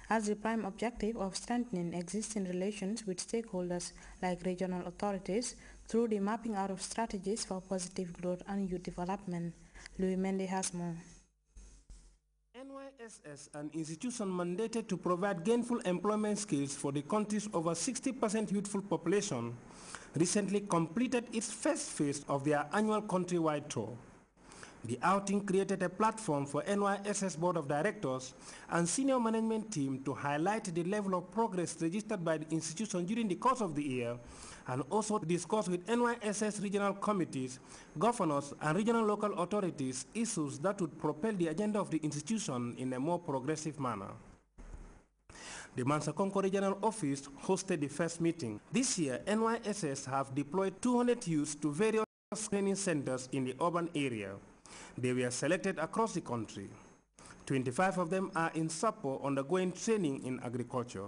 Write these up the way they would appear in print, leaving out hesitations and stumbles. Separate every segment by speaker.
Speaker 1: has the prime objective of strengthening existing relations with stakeholders like regional authorities through the mapping out of strategies for positive growth and youth development. Louis Mendy has more.
Speaker 2: NYSS, an institution mandated to provide gainful employment skills for the country's over 60% youthful population, recently completed its first phase of their annual countrywide tour. The outing created a platform for NYSS Board of Directors and senior management team to highlight the level of progress registered by the institution during the course of the year, and also discuss with NYSS regional committees, governors, and regional local authorities issues that would propel the agenda of the institution in a more progressive manner. The Mansakonko Regional Office hosted the first meeting. This year, NYSS have deployed 200 youths to various training centers in the urban area. They were selected across the country. 25 of them are in Sapo undergoing training in agriculture.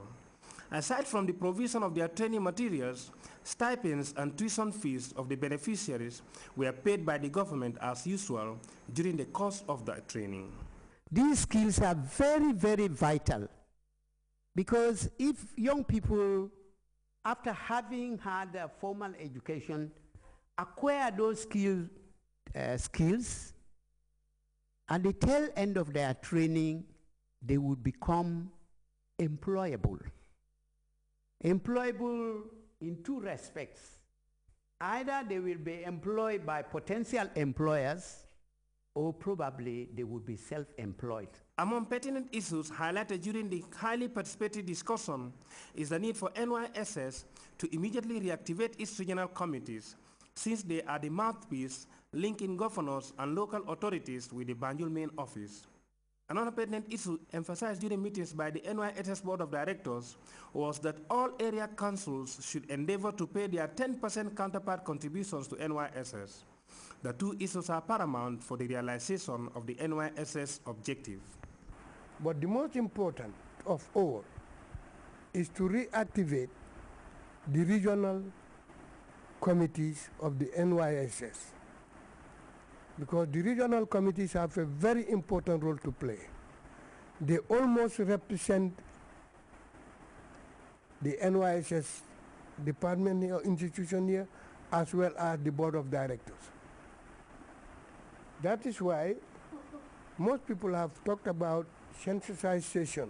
Speaker 2: Aside from the provision of their training materials, stipends and tuition fees of the beneficiaries were paid by the government as usual during the course of the training.
Speaker 3: These skills are very, very vital, because if young people, after having had a formal education, acquire those skills, at the tail end of their training, they would become employable. Employable in two respects. Either they will be employed by potential employers, or probably they would be self-employed.
Speaker 2: Among pertinent issues highlighted during the highly participated discussion is the need for NYSS to immediately reactivate its regional committees, since they are the mouthpiece linking governors and local authorities with the Banjul main office. Another pertinent issue emphasized during meetings by the NYSS Board of Directors was that all area councils should endeavor to pay their 10% counterpart contributions to NYSS. The two issues are paramount for the realization of the NYSS objective.
Speaker 4: But the most important of all is to reactivate the regional committees of the NYSS, because the regional committees have a very important role to play. They almost represent the NYSS department or institution here, as well as the board of directors. That is why most people have talked about sensitization.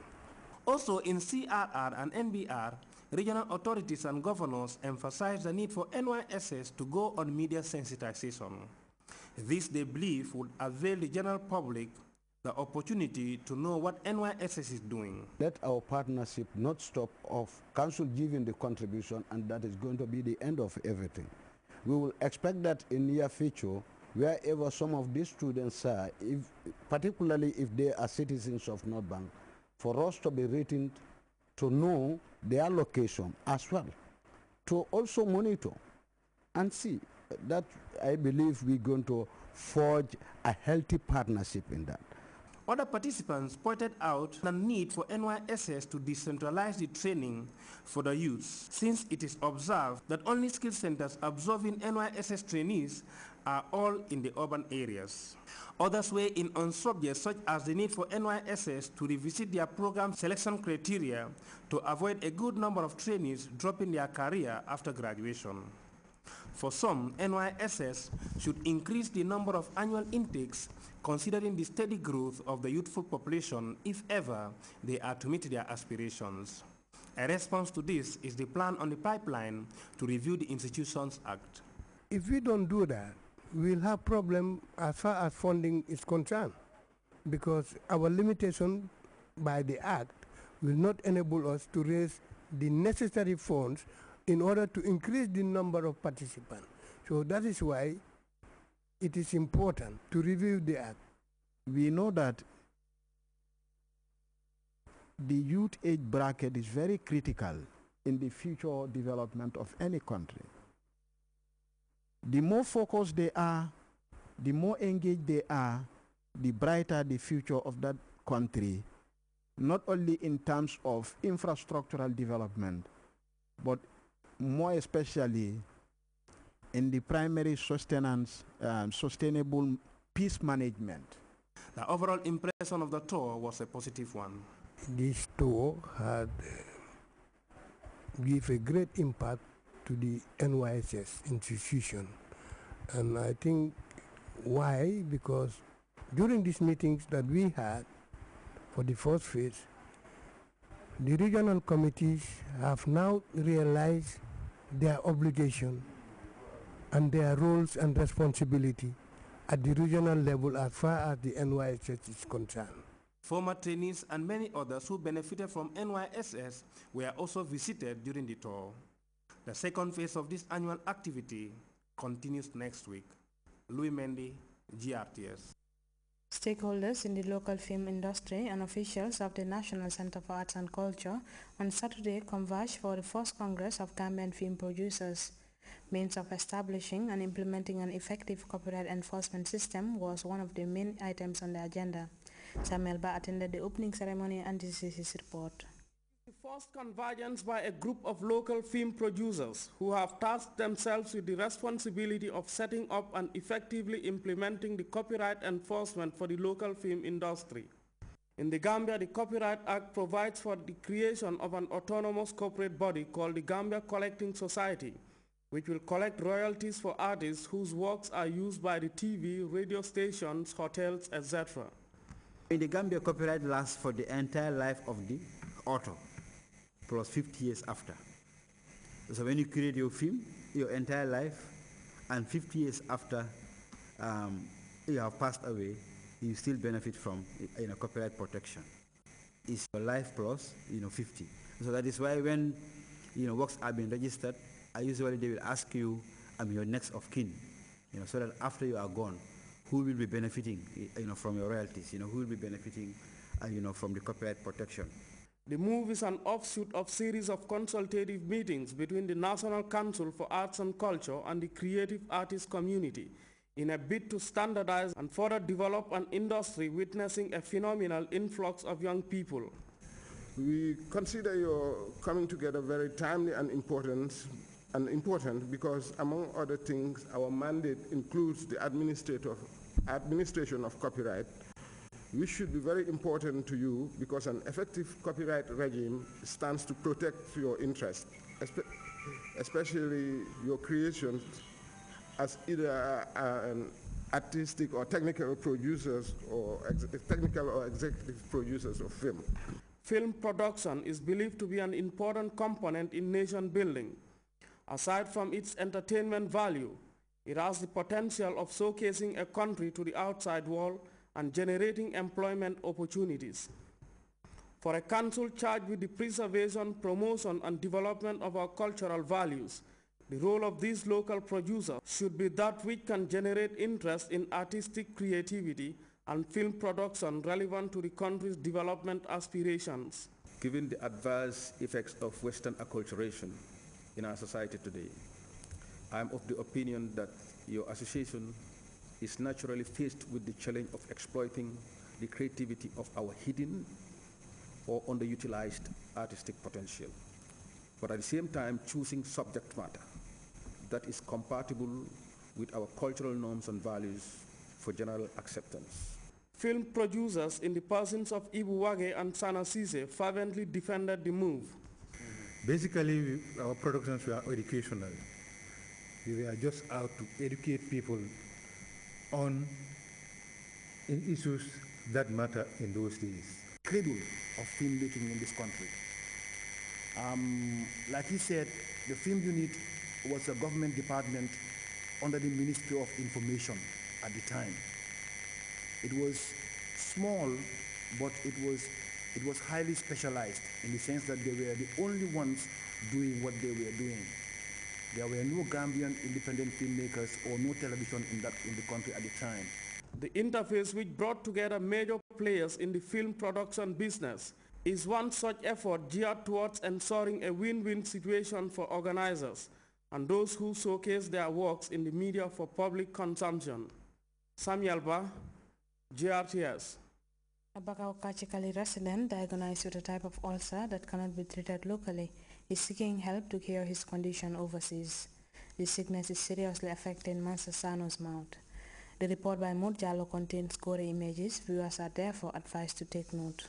Speaker 2: Also in CRR and NBR, regional authorities and governors emphasize the need for NYSS to go on media sensitization. This, they believe, would avail the general public the opportunity to know what NYSS is doing.
Speaker 5: Let our partnership not stop of council giving the contribution, and that is going to be the end of everything. We will expect that in near future, wherever some of these students are, particularly if they are citizens of North Bank, for us to be written to know their location as well, to also monitor and see that. I believe we're going to forge a healthy partnership in that.
Speaker 2: Other participants pointed out the need for NYSS to decentralize the training for the youth, since it is observed that only skill centers absorbing NYSS trainees are all in the urban areas. Others weigh in on subjects such as the need for NYSS to revisit their program selection criteria to avoid a good number of trainees dropping their career after graduation. For some, NYSS should increase the number of annual intakes, considering the steady growth of the youthful population if ever they are to meet their aspirations. A response to this is the plan on the pipeline to review the Institutions Act.
Speaker 4: If we don't do that, we'll have problem as far as funding is concerned, because our limitation by the Act will not enable us to raise the necessary funds in order to increase the number of participants. So that is why it is important to review the Act.
Speaker 5: We know that the youth age bracket is very critical in the future development of any country. The more focused they are, the more engaged they are, the brighter the future of that country, not only in terms of infrastructural development, but more especially in the primary sustenance, sustainable peace management.
Speaker 2: The overall impression of the tour was a positive one.
Speaker 4: this tour had give a great impact to the NYSS institution. And I think why? Because during these meetings that we had for the first phase, the regional committees have now realized their obligation and their roles and responsibility at the regional level as far as the NYSS is concerned.
Speaker 2: Former trainees and many others who benefited from NYSS were also visited during the tour. The second phase of this annual activity continues next week. Louis Mendy, GRTS.
Speaker 1: Stakeholders in the local film industry and officials of the National Center for Arts and Culture on Saturday converged for the first Congress of Gambian Film Producers. Means of establishing and implementing an effective copyright enforcement system was one of the main items on the agenda. Samuel Ba attended the opening ceremony and this is his report.
Speaker 2: The first convergence by a group of local film producers who have tasked themselves with the responsibility of setting up and effectively implementing the copyright enforcement for the local film industry. In the Gambia, the Copyright Act provides for the creation of an autonomous corporate body called the Gambia Collecting Society, which will collect royalties for artists whose works are used by the TV, radio stations, hotels, etc.
Speaker 6: In the Gambia, copyright lasts for the entire life of the author, plus 50 years after. So when you create your film, your entire life, and 50 years after you have passed away, you still benefit from copyright protection. It's your life plus 50. So that is why when works are being registered, usually they will ask you, your next of kin, so that after you are gone, who will be benefiting from your royalties, who will be benefiting from the copyright protection.
Speaker 2: The move is an offshoot of series of consultative meetings between the National Council for Arts and Culture and the creative artist community in a bid to standardize and further develop an industry witnessing a phenomenal influx of young people.
Speaker 7: We consider your coming together very timely and important because, among other things, our mandate includes the administration of copyright, which should be very important to you because an effective copyright regime stands to protect your interests, especially your creations as either an artistic or technical producers or technical or executive producers of film.
Speaker 2: Film production is believed to be an important component in nation building. Aside from its entertainment value, it has the potential of showcasing a country to the outside world and generating employment opportunities. For a council charged with the preservation, promotion, and development of our cultural values, the role of these local producers should be that which can generate interest in artistic creativity and film production relevant to the country's development aspirations.
Speaker 8: Given the adverse effects of Western acculturation in our society today, I am of the opinion that your association is naturally faced with the challenge of exploiting the creativity of our hidden or underutilized artistic potential, but at the same time choosing subject matter that is compatible with our cultural norms and values for general acceptance.
Speaker 2: Film producers in the persons of Ibu Wage and Sana Sise fervently defended the move.
Speaker 9: Basically, our productions were educational. We were just out to educate people on issues that matter in those days.
Speaker 10: Cradle of filmmaking in this country. Like he said, the film unit was a government department under the Ministry of Information at the time. It was small, but it was highly specialized in the sense that they were the only ones doing what they were doing. There were no Gambian independent filmmakers or no television in the country at the time.
Speaker 2: The interface which brought together major players in the film production business is one such effort geared towards ensuring a win-win situation for organizers and those who showcase their works in the media for public consumption. Samuel Ba, GRTS.
Speaker 1: A Bakau Kachikali resident diagnosed with a type of ulcer that cannot be treated locally is seeking help to cure his condition overseas. This sickness is seriously affecting Mansa Sano's mouth. The report by Mood Jallo contains gory images. Viewers are therefore advised to take note.